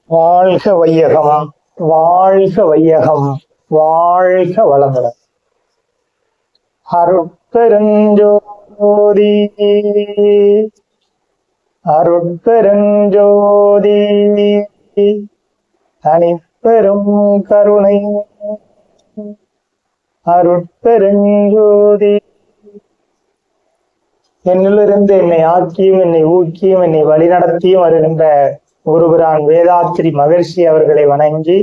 வாழ்க வையகம், வாழ்க வையகம், வாழ்க வளமுடன். அருட்பெருஞ்சோதி, அருட்பெருஞ்சோதி, தனிப்பெரும் கருணை, அருட்பெருஞ்சோதி. என்னிலிருந்து என்னை ஆக்கியும் என்னை ஊக்கியும் என்னை வழிநடத்தியும் வருகின்ற குருபிரான் வேதாத்திரி மகர்ஷி அவர்களை வணங்கி,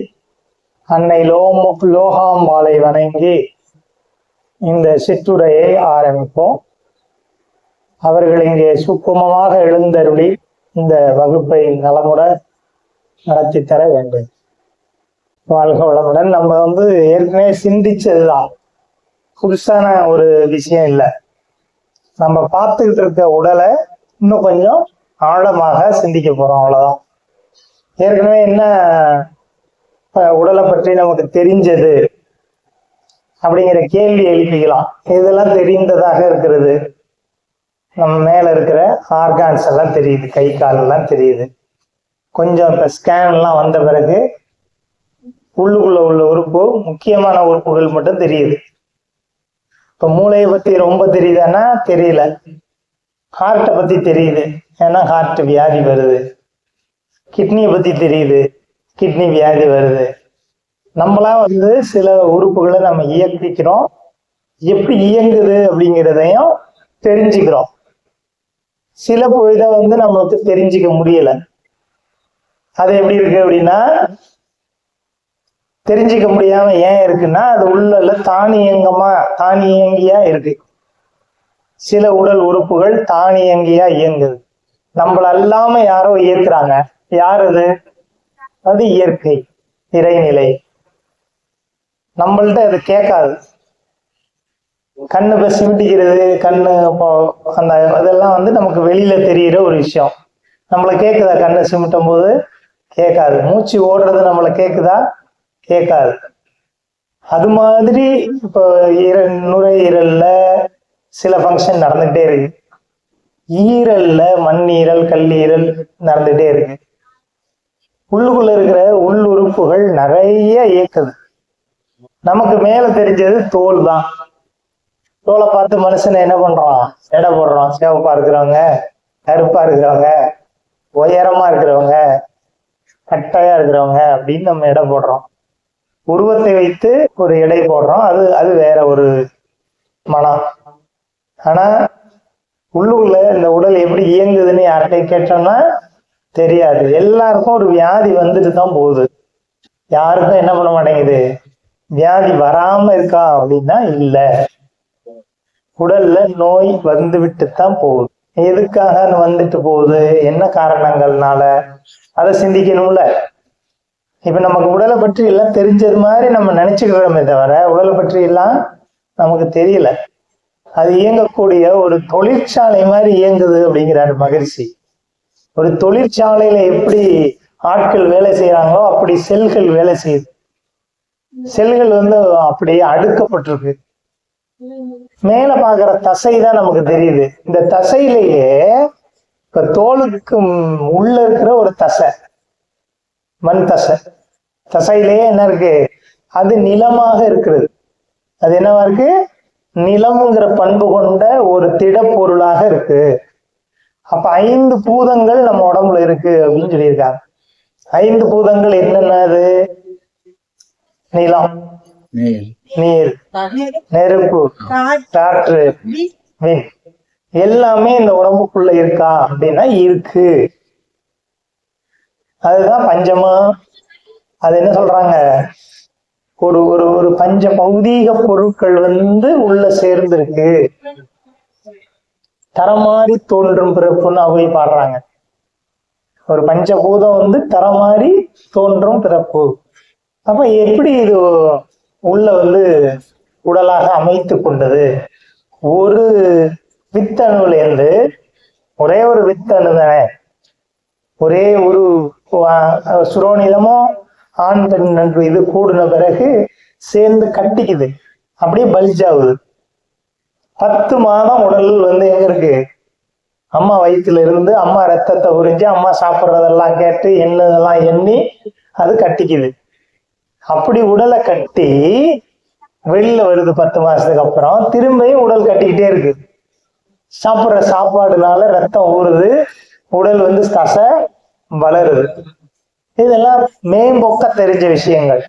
அன்னை லோகாம்பாளை வணங்கி இந்த சிற்றுரையை ஆரம்பிப்போம். அவர்கள் இங்கே சுக்குமமாக எழுந்தருளி இந்த வகுப்பை நலமுட நடத்தி தர வேண்டும். வாழ்க வளமுடன். நம்ம ஏற்கனவே சிந்திச்சதுதான், புதுசான ஒரு விஷயம் இல்லை. நம்ம பார்த்துக்கிட்டு இருக்க உடலை இன்னும் கொஞ்சம் ஆழமாக சிந்திக்க போறோம், அவ்வளவுதான். ஏற்கனவே என்ன உடலை பற்றி நமக்கு தெரிஞ்சது அப்படிங்கிற கேள்வி எழுப்பிக்கலாம். இதெல்லாம் தெரிந்ததாக இருக்கிறது. நம்ம மேல இருக்கிற ஆர்கான்ஸ் எல்லாம் தெரியுது, கை கால் எல்லாம் தெரியுது. கொஞ்சம் இப்ப ஸ்கேன் எல்லாம் வந்த பிறகு உள்ளுக்குள்ள உள்ள உறுப்பு, முக்கியமான உறுப்புகள் மட்டும் தெரியுது. இப்ப மூளையை பத்தி ரொம்ப தெரியுதான்னா தெரியல. ஹார்ட்டை பத்தி தெரியுது, ஏன்னா ஹார்ட் வியாதி வருது. கிட்னியை பத்தி தெரியுது, கிட்னி வியாதி வருது. நம்மளாம் சில உறுப்புகளை நம்ம இயக்கிக்கிறோம், எப்படி இயங்குது அப்படிங்கிறதையும் தெரிஞ்சுக்கிறோம். சில இதை நம்மளுக்கு தெரிஞ்சுக்க முடியல. அது எப்படி இருக்கு அப்படின்னா, தெரிஞ்சுக்க முடியாம ஏன் இருக்குன்னா, அது உள்ள தானியங்கியா இருக்கு. சில உடல் உறுப்புகள் தானியங்கியா இயங்குது, நம்மள அல்லாம யாரோ இயக்குறாங்க. யார் அது? அது இயற்கை, இறைநிலை. நம்மள்ட்ட அது கேட்காது. கண்ணு சிமிட்டிக்கிறது, கண்ணு அந்த அதெல்லாம் நமக்கு வெளியில தெரிகிற ஒரு விஷயம். நம்மளை கேட்குதா? கண்ணை சிமிட்டும் போது கேட்காது. மூச்சு ஓடுறது நம்மளை கேட்குதா? கேட்காது. அது மாதிரி இப்போ நுரையீரல்ல சில ஃபங்க்ஷன் நடந்துகிட்டே இருக்கு. ஈரல்ல மண்ணீரல், கல்லீரல் நடந்துகிட்டே இருக்கு. உள்ளுக்குள்ள இருக்கிற உள்ளுறுப்புகள் நிறைய இயக்குது. நமக்கு மேல தெரிஞ்சது தோல் தான். தோலை பார்த்து மனுஷனை என்ன பண்றோம்? எடை போடுறோம். சிவப்பா இருக்கிறவங்க, கருப்பா இருக்கிறவங்க, உயரமா இருக்கிறவங்க, கட்டையா இருக்கிறவங்க அப்படின்னு நம்ம எடை போடுறோம். உருவத்தை வைத்து ஒரு எடை போடுறோம். அது வேற ஒரு மனம். ஆனா உள்ளுக்குள்ள இந்த உடல் எப்படி இயங்குதுன்னு யார்கிட்டையும் கேட்டோம்னா தெரியாது. எல்லாருக்கும் ஒரு வியாதி வந்துட்டு தான் போகுது. யாருக்கும் என்ன பண்ண மாட்டேங்குது? வியாதி வராம இருக்கா அப்படின்னா இல்ல. உடல்ல நோய் வந்துவிட்டு தான் போகுது. எதுக்காக வந்துட்டு போகுது? என்ன காரணங்கள்னால? அதை சிந்திக்கணும்ல. இப்ப நமக்கு உடலை பற்றி எல்லாம் தெரிஞ்சது மாதிரி நம்ம நினைச்சுக்கிறோமே தவிர, உடலை பற்றி எல்லாம் நமக்கு தெரியல. அது இயங்கக்கூடிய ஒரு தொழிற்சாலை மாதிரி இயங்குது அப்படிங்கிறாரு மகரிஷி. ஒரு தொழிற்சாலையில எப்படி ஆட்கள் வேலை செய்யறாங்களோ அப்படி செல்கள் வேலை செய்யுது. செல்கள் அப்படியே அடுக்கப்பட்டிருக்கு. மேல பாக்குற தசை தான் நமக்கு தெரியுது. இந்த தசையிலேயே இப்ப தோலுக்கு உள்ள இருக்கிற ஒரு தசை, மண் தசை. தசையிலேயே என்ன இருக்கு? அது நிலமாக இருக்கிறது. அது என்னவா இருக்கு? நிலம்ங்கிற பண்பு கொண்ட ஒரு திடப்பொருளாக இருக்கு. அப்ப 5 பூதங்கள் நம்ம உடம்புல இருக்கு அப்படின்னு சொல்லியிருக்காங்க. 5 பூதங்கள் என்னென்னது? நிலம், நீர், நெருப்பு, காற்று, விண். எல்லாமே இந்த உடம்புக்குள்ள இருக்கா அப்படின்னா இருக்கு. அதுதான் பஞ்சமா. அது என்ன சொல்றாங்க? ஒரு ஒரு ஒரு பஞ்ச பௌதீக பொருட்கள் உள்ள சேர்ந்து இருக்கு. தரமாறி தோன்றும் பிறப்புன்னு அவை பாடுறாங்க. ஒரு பஞ்சபூதம் தரமாறி தோன்றும் பிறப்பு. அப்ப எப்படி இது உள்ள உடலாக அமைத்து கொண்டது? ஒரு வித்தணுல இருந்து, ஒரே ஒரு வித்தணு தானே, ஒரே ஒரு சுரோனிதமோ ஆண் பெண் நன்று இது கூடின பிறகு சேர்ந்து கட்டிக்குது, அப்படியே பல்ஜ் ஆகுது. 10 மாதம் உடல் எங்க இருக்கு? அம்மா வயிற்றுல இருந்து அம்மா ரத்தத்தை உறிஞ்சி அம்மா சாப்பிட்றதெல்லாம் கேட்டு எண்ணெல்லாம் எண்ணி அது கட்டிக்குது. அப்படி உடலை கட்டி வெளியில வருது 10 மாசத்துக்கு அப்புறம், திரும்பியும் உடல் கட்டிக்கிட்டே இருக்கு. சாப்பிட்ற சாப்பாடுனால ரத்தம் ஊறுது, உடல் தசை வளருது. இதெல்லாம் மேம்போக்க தெரிஞ்ச விஷயங்கள்.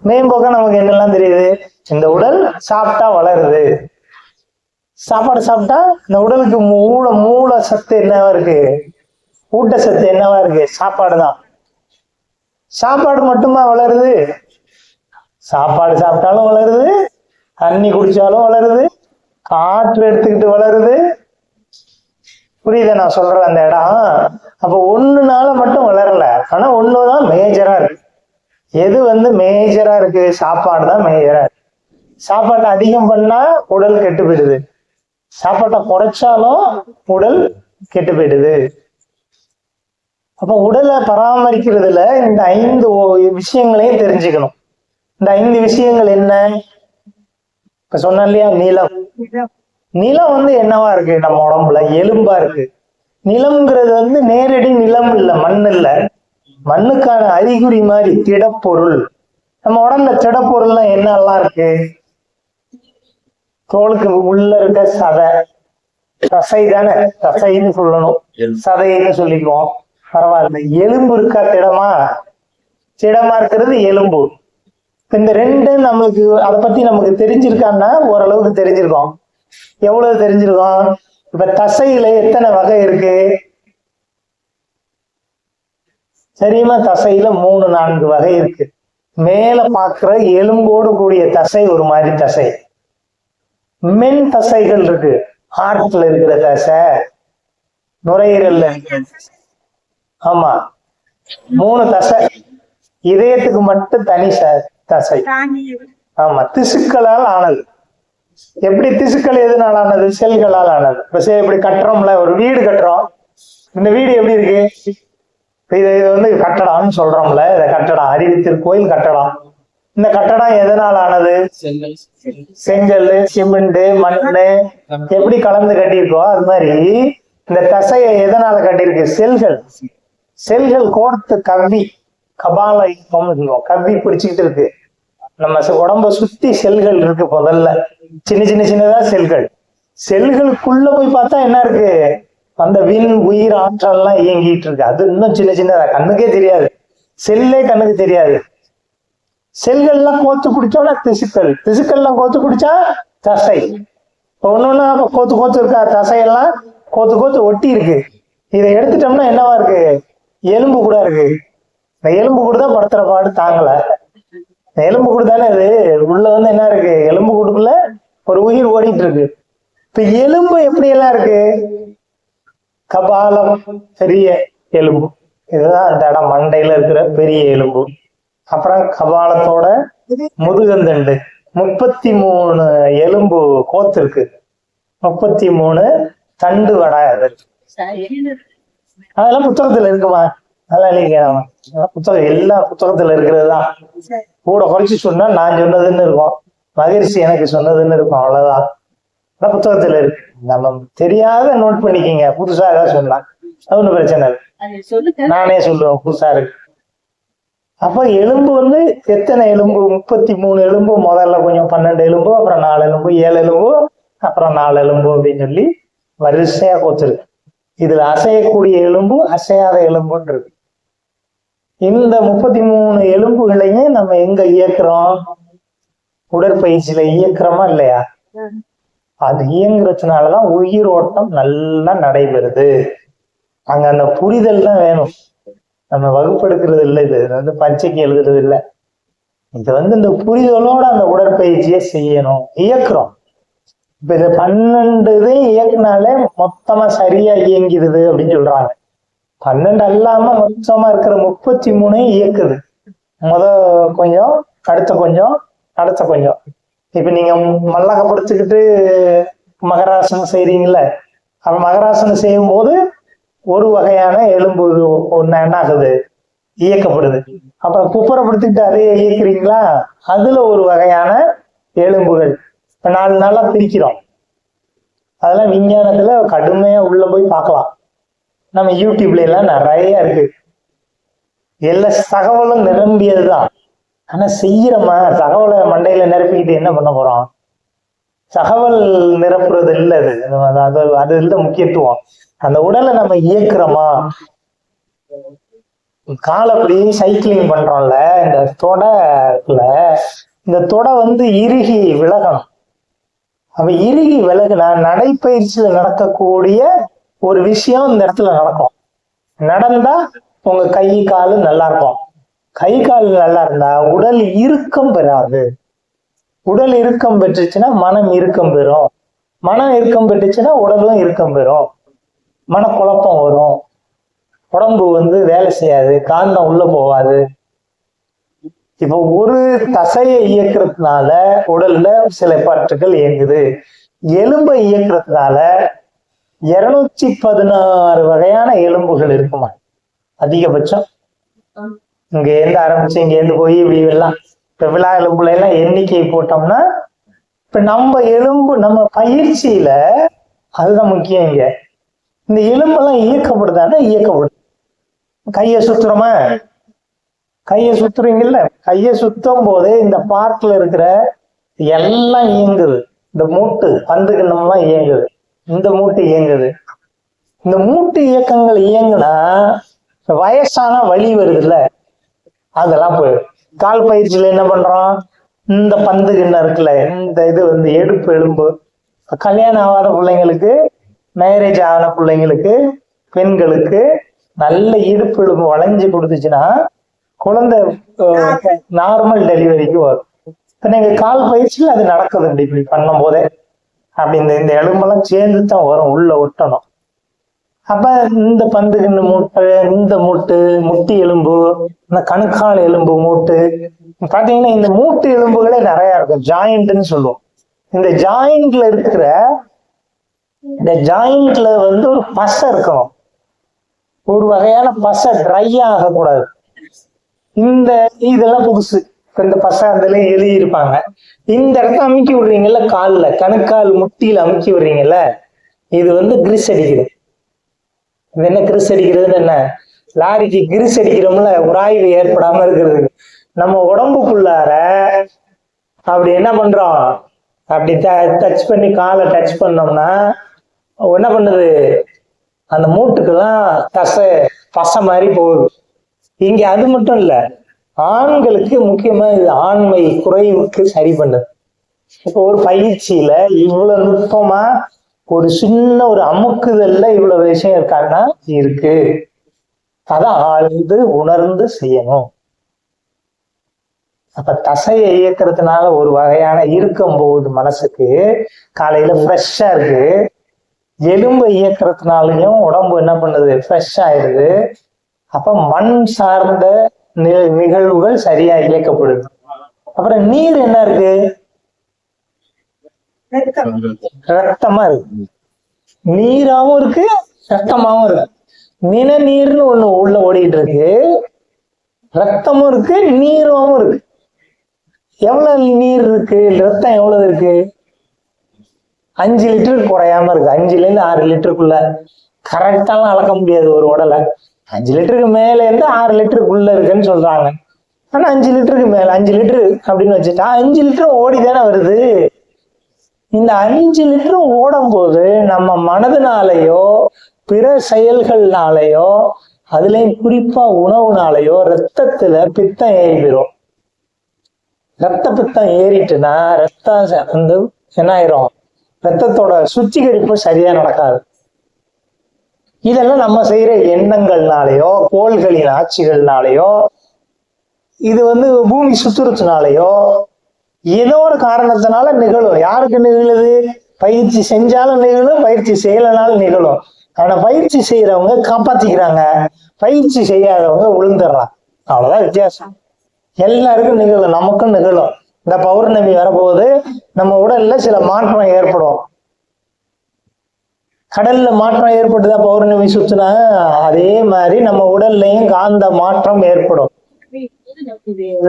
மேம்போக்க நமக்கு என்னெல்லாம் தெரியுது? இந்த உடல் சாப்பிட்டா வளருது, சாப்பாடு சாப்பிட்டா இந்த உடலுக்கு மூல சத்து என்னவா இருக்கு, ஊட்டச்சத்து என்னவா இருக்கு? சாப்பாடு தான். சாப்பாடு மட்டுமா வளருது? சாப்பாடு சாப்பிட்டாலும் வளருது, தண்ணி குடிச்சாலும் வளருது, காற்று எடுத்துக்கிட்டு வளருது. புரியுத நான் சொல்ற அந்த இடம்? அப்ப ஒண்ணுனால மட்டும் வளரல, ஆனா ஒண்ணுதான் மேஜரா இருக்கு. எது மேஜரா இருக்கு? சாப்பாடு தான் மேஜரா இருக்கு. சாப்பாட்டை அதிகம் பண்ணா உடல் கெட்டு போயிடுது, சாப்பாட்டை குறைச்சாலும் உடல் கெட்டு போயிடுது. அப்ப உடலை பராமரிக்கிறதுல இந்த 5 விஷயங்களையும் தெரிஞ்சுக்கணும். இந்த 5 விஷயங்கள் என்ன? இப்ப சொன்ன இல்லையா, நிலம். நிலம் என்னவா இருக்கு? நம்ம உடம்புல எலும்பா இருக்கு. நிலம்ங்கிறது நேரடி நிலம் இல்ல, மண் இல்ல, மண்ணுக்கான அறிகுறி மாதிரி திடப்பொருள். நம்ம உடம்புல திடப்பொருள்லாம் என்னெல்லாம் இருக்கு? தோலுக்கு உள்ள இருக்க சதை, தசை தானே, தசைன்னு சொல்லணும், சதைன்னு சொல்லிக்குவோம், பரவாயில்ல. எலும்பு இருக்கா? திடமா? திடமா இருக்கிறது எலும்பு. இந்த 2 நம்மளுக்கு அதை பத்தி நமக்கு தெரிஞ்சிருக்கான்னா ஓரளவுக்கு தெரிஞ்சிருக்கோம். எவ்வளவு தெரிஞ்சிருக்கோம்? இப்ப தசையில எத்தனை வகை இருக்கு தெரியுமா? தசையில 3-4 வகை இருக்கு. மேல பாக்குற எலும்போடு கூடிய தசை ஒரு மாதிரி தசை. மென் தசைகள் இருக்கு, ஹார்ட்ல இருக்கிற தசை, நுரையீரல்ல இருக்கிற தசை. ஆமா, 3 தசை. இதயத்துக்கு மட்டும் தனி தசை. ஆமா, திசுக்களால் ஆனது. எப்படி திசுக்கள் எதனால் ஆனது? செல்களால் ஆனது. இப்ப இப்படி கட்டுறோம்ல, ஒரு வீடு கட்டுறோம். இந்த வீடு எப்படி இருக்கு? இது கட்டடம்னு சொல்றோம்ல, இத கட்டடம், அறிவித்திருக்கோயில் கட்டடம். இந்த கட்டடம் எதனால் ஆனது? செங்கல், சிமெண்ட், மண்ணு எப்படி கலந்து கட்டியிருக்கோ அது மாதிரி இந்த தசையை எதனால கட்டியிருக்கு? செல்கள். செல்கள் கோர்த்து கவ்வி, கபால கவ்வி பிடிச்சுக்கிட்டு இருக்கு. நம்ம உடம்ப சுத்தி செல்கள் இருக்கு. முதல்ல சின்னதா செல்கள். செல்களுக்குள்ள போய் பார்த்தா என்ன இருக்கு? அந்த உயிர் ஆற்றல் எல்லாம் இயங்கிட்டு இருக்கு. அது இன்னும் சின்னதா, கண்ணுக்கே தெரியாது, செல்லே கண்ணுக்கு தெரியாது. செல்கள்லாம் கோத்து பிடிச்சோம்னா திசுக்கள், திசுக்கள்லாம் கோத்து பிடிச்சா தசை. இப்போ ஒன்னொன்னா கோத்து இருக்கா? தசையெல்லாம் கோத்து ஒட்டி இருக்கு. இதை எடுத்துட்டோம்னா என்னவா இருக்கு? எலும்பு கூட இருக்கு. இந்த எலும்பு கூட தான் படுத்துற பாடு தாங்கல. எலும்பு கூடு தானே இது. உள்ள என்ன இருக்கு? எலும்பு கூடுக்குள்ள ஒரு உயிர் ஓடிட்டு இருக்கு. இப்ப எலும்பு எப்படி எல்லாம் இருக்கு? கபாலம் பெரிய எலும்பு, இதுதான் அந்த இடம், மண்டையில இருக்கிற பெரிய எலும்பு. அப்புறம் கபாலத்தோட முதுகந்தண்டு, 33 எலும்பு கோத்து இருக்கு, 33 தண்டு வடை. அதெல்லாம் புத்தகத்துல இருக்குமா? அதெல்லாம் இல்லைங்க, புத்தகம் எல்லா புத்தகத்துல இருக்கிறது தான். கூட குறைச்சி சொன்னா நான் சொன்னதுன்னு இருக்கும், மகிழ்ச்சி எனக்கு சொன்னதுன்னு இருக்கும், அவ்வளவுதான். புத்தகத்துல இருக்கு. நம்ம தெரியாத நோட் பண்ணிக்கிங்க, புதுசா ஏதாவது சொல்லலாம், அது ஒன்றும் பிரச்சனை இல்லை, நானே சொல்லுவேன் புதுசா இருக்கு. அப்ப எலும்பு எத்தனை எலும்பு? 33 எலும்பு. முதல்ல கொஞ்சம் 12 எலும்பு, அப்புறம் 4 எலும்பு, 7 எலும்பு, அப்புறம் 4 எலும்பு அப்படின்னு சொல்லி வரிசையா கோத்துருக்கு. இதுல அசையக்கூடிய எலும்பு, அசையாத எலும்புன்னு இருக்கு. இந்த 33 எலும்புகளையும் நம்ம எங்க இயக்குறோம்? உடற்பயிற்சியில இயக்குறோமா இல்லையா? அது இயங்குறதுனாலதான் உயிர் ஓட்டம் நல்லா நடைபெறுது. அங்க அந்த புரிதல் தான் வேணும். நம்ம வகுப்பெடுக்கிறது இல்லை, இது பரீட்சைக்கு எழுதுறது இல்லை. இது இந்த புரிதலோட அந்த உடற்பயிற்சியை செய்யணும், இயக்குறோம். இப்ப இது 12 இயக்குனாலே மொத்தமா சரியா இயங்கிடுது அப்படின்னு சொல்றாங்க. 12 அல்லாம மொத்தமா இருக்கிற 33 இயக்குது. கொஞ்சம், அடுத்த கொஞ்சம், அடுத்த கொஞ்சம். இப்ப நீங்க மல்லக படுத்துக்கிட்டு மகராசனம் செய்றீங்கல்ல, அப்ப மகராசனம் செய்யும் போது ஒரு வகையான எலும்பு ஒண்ணு என்ன ஆகுது? இயக்கப்படுது. அப்புறம் குப்புறப்படுத்திட்டு அதையே இயக்குறீங்களா, அதுல ஒரு வகையான எலும்புகள். இப்ப 4 நாளா பிரிக்கிறோம். அதெல்லாம் விஞ்ஞானத்துல கடுமையா உள்ள போய் பார்க்கலாம். நம்ம யூடியூப்ல எல்லாம் நிறைய இருக்கு. எல்லா தகவலும் நிரம்பியதுதான். ஆனா செய்யறோமா? தகவலை மண்டையில நிரப்பிக்கிட்டு என்ன பண்ண போறோம்? தகவல் நிரப்புறது இல்லை. அது இல்லை முக்கியத்துவம். அந்த உடலை நம்ம இயக்குறோமா? காலப்படி சைக்கிளிங் பண்றோம்ல, இந்த தொடல இந்த தொடை இறுகி விலகணும். அப்ப இறுகி விலகுனா நடைப்பயிற்சியில நடக்கக்கூடிய ஒரு விஷயம் இந்த இடத்துல நடக்கும். நடந்தா உங்க கை காலு நல்லா இருக்கும். கை கால் நல்லா இருந்தா உடல் இறுக்கம் பெறாது. உடல் இறுக்கம் பெற்றுச்சுன்னா மனம் இறுக்கம் பெறும். மனம் இறுக்கம் பெற்றுச்சுன்னா உடலும் இறுக்கம் பெறும். மனக்குழப்பம் வரும். உடம்பு வேலை செய்யாது. காந்தம் உள்ள போகாது. இப்போ ஒரு தசையை இயக்குறதுனால உடல்ல சில பாட்டுகள் இயங்குது. எலும்பை இயக்குறதுனால 216 வகையான எலும்புகள் இருக்குமா அதிகபட்சம். இங்க இருந்து ஆரம்பிச்சு இங்க இருந்து போய் இப்படி எல்லாம் இப்ப விழா எலும்புல எல்லாம் எண்ணிக்கை போட்டோம்னா, இப்ப நம்ம எலும்பு நம்ம பயிற்சியில அதுதான் முக்கியம். இங்க இந்த எலும்பெல்லாம் இயக்கப்படுதானே? இயக்கப்படுது. கையை சுத்துறோமா? கையை சுத்துறீங்கல்ல, கையை சுத்தும் போதே இந்த பார்ட்ல இருக்கிற எல்லாம் இயங்குது. இந்த மூட்டு பந்து கிண்ணம்லாம் இயங்குது. இந்த மூட்டு இயங்குது. இந்த மூட்டு இயக்கங்கள் இயங்குனா வயசான வலி வருது இல்ல, அதெல்லாம் போயிடும். கால் பயிற்சியில என்ன பண்றோம்? இந்த பந்து கிண்ணம் இருக்குல்ல, இந்த இது எடுப்பு எலும்பு. கல்யாணம் ஆகாத பிள்ளைங்களுக்கு, மேரேஜ் ஆன பிள்ளைங்களுக்கு, பெண்களுக்கு நல்ல இடுப்பு எலும்பு வளைஞ்சு கொடுத்துச்சுன்னா குழந்தை நார்மல் டெலிவரிக்கு வரும். இப்ப நீங்க கால் பயிற்சியில் அது நடக்குது. இப்படி பண்ணும் போதே அப்படி இந்த எலும்பெல்லாம் சேர்ந்து தான் வரும், உள்ள ஒட்டணும். அப்ப இந்த பந்து கிண்ண மூட்டு, இந்த மூட்டு, முட்டி எலும்பு, இந்த கணுக்கால் எலும்பு மூட்டு பாத்தீங்கன்னா இந்த மூட்டு எலும்புகளே நிறைய இருக்கும். ஜாயிண்ட்னு சொல்லுவோம். இந்த ஜாயிண்ட்ல இருக்கிற இந்த ஜாயிண்ட்ல ஒரு பசை இருக்கணும். ஒரு வகையான பசை ட்ரை ஆகக்கூடாது. இந்த இதெல்லாம் புதுசு. இந்த பசை அதுல எழுதி இருப்பாங்க. இந்த இடத்த அமுக்கி விடுறீங்கல்ல, கால்ல கணுக்கால் முட்டியில அமுக்கி விடுறீங்கல்ல, இது கிரிஸ் அடிக்குது. இது என்ன கிரிஸ் அடிக்கிறதுன்னு? என்ன, லாரிக்கு கிரிஸ் அடிக்கிறோம்ல, உராய்வு ஏற்படாம இருக்கிறது. நம்ம உடம்புக்குள்ளார அப்படி என்ன பண்றோம்? அப்படி டச் பண்ணி காலை டச் பண்ணோம்னா என்ன பண்ணுது? அந்த மூட்டுக்கெல்லாம் பசை மாதிரி போகுது. இங்க அது மட்டும் இல்ல, ஆண்களுக்கு முக்கியமா இது ஆண்மை குறைவுக்கு சரி பண்ணுது. இப்போ ஒரு பயிற்சியில இவ்வளவு நுட்பமா ஒரு சின்ன ஒரு அமுக்குதல்ல இவ்வளவு விஷயம் இருக்காங்கன்னா இருக்கு. அதை ஆழ்ந்து உணர்ந்து செய்யணும். அப்ப தசையை இயக்கிறதுனால ஒரு வகையான இறுக்கம் போகுது மனசுக்கு. காலையில ஃப்ரெஷ்ஷா இருக்கு. எலும்பை இயக்கிறதுனாலையும் உடம்பு என்ன பண்ணுது? ஃப்ரெஷ் ஆயிடுது. அப்ப மண் சார்ந்த நிகழ்வுகள் சரியா இயக்கப்படுது. அப்புறம் நீர் என்ன இருக்கு? ரத்தமா இருக்கு. நீராவும் இருக்கு, ரத்தமாவும் இருக்கு. நிணநீர்னு ஒண்ணு உள்ள ஓடிட்டு இருக்கு. ரத்தமும் இருக்கு, நீரும் இருக்கு. எவ்வளவு நீர் இருக்கு? ரத்தம் எவ்வளவு இருக்கு? 5 லிட்டருக்கு குறையாம இருக்கு. 5ல இருந்து 6 லிட்டருக்குள்ள. கரெக்டாலாம் அளக்க முடியாது ஒரு உடலை. 5 லிட்டருக்கு மேல இருந்து 6 லிட்டருக்குள்ள இருக்குன்னு சொல்றாங்க. ஆனா 5 லிட்டருக்கு மேல 5 லிட்டரு அப்படின்னு வச்சுட்டா 5 லிட்டரும் ஓடிதானே வருது. இந்த 5 லிட்டர் ஓடும் போது நம்ம மனதினாலேயோ பிற செயல்கள்னாலேயோ அதுலயும் குறிப்பா உணவுனாலேயோ ரத்தத்துல பித்தம் ஏறிடும். ரத்த பித்தம் ஏறிட்டுனா ரத்தம் என்ன ஆயிரும்? ரத்தத்தோட சுத்திகரிப்பு சரியா நடக்காது. இதெல்லாம் நம்ம செய்யற எண்ணங்கள்னாலேயோ கோள்களின் ஆட்சிகள்னாலேயோ இது பூமி சுத்துறதுனாலயோ ஏதோ ஒரு காரணத்தினால நிகழும். யாருக்கு நிகழுது? பயிற்சி செஞ்சாலும் நிகழும், பயிற்சி செய்யலனாலும் நிகழும். ஆனா பயிற்சி செய்யறவங்க காப்பாத்திக்கிறாங்க, பயிற்சி செய்யாதவங்க விழுந்துடுறாங்க. அவ்வளவுதான் வித்தியாசம். எல்லாருக்கும் நிகழும், நமக்கும் நிகழும். இந்த பௌர்ணமி வரப்போகுது, நம்ம உடல்ல சில மாற்றம் ஏற்படும். கடல்ல மாற்றம் ஏற்பட்டுதா பௌர்ணமி சுத்துனா? அதே மாதிரி நம்ம உடல்லையும் காந்த மாற்றம் ஏற்படும்.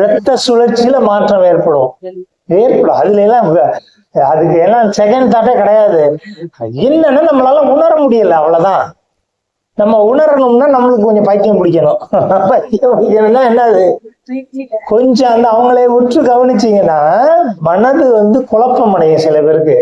ரத்த சுழற்சியில மாற்றம் ஏற்படும். அதுல எல்லாம் அதுக்கு எல்லாம் செகண்ட் தாட்டே கிடையாது. என்னன்னா நம்மளால உணர முடியல, அவ்வளவுதான். நம்ம உணரணும்னா நம்மளுக்கு கொஞ்சம் பைத்தியம் பிடிக்கணும். பைத்தியம் பிடிக்கணும்னா என்னது, கொஞ்சம் அந்த அவங்களே உற்று கவனிச்சீங்கன்னா மனது குழப்பம் அடையும் சில பேருக்கு.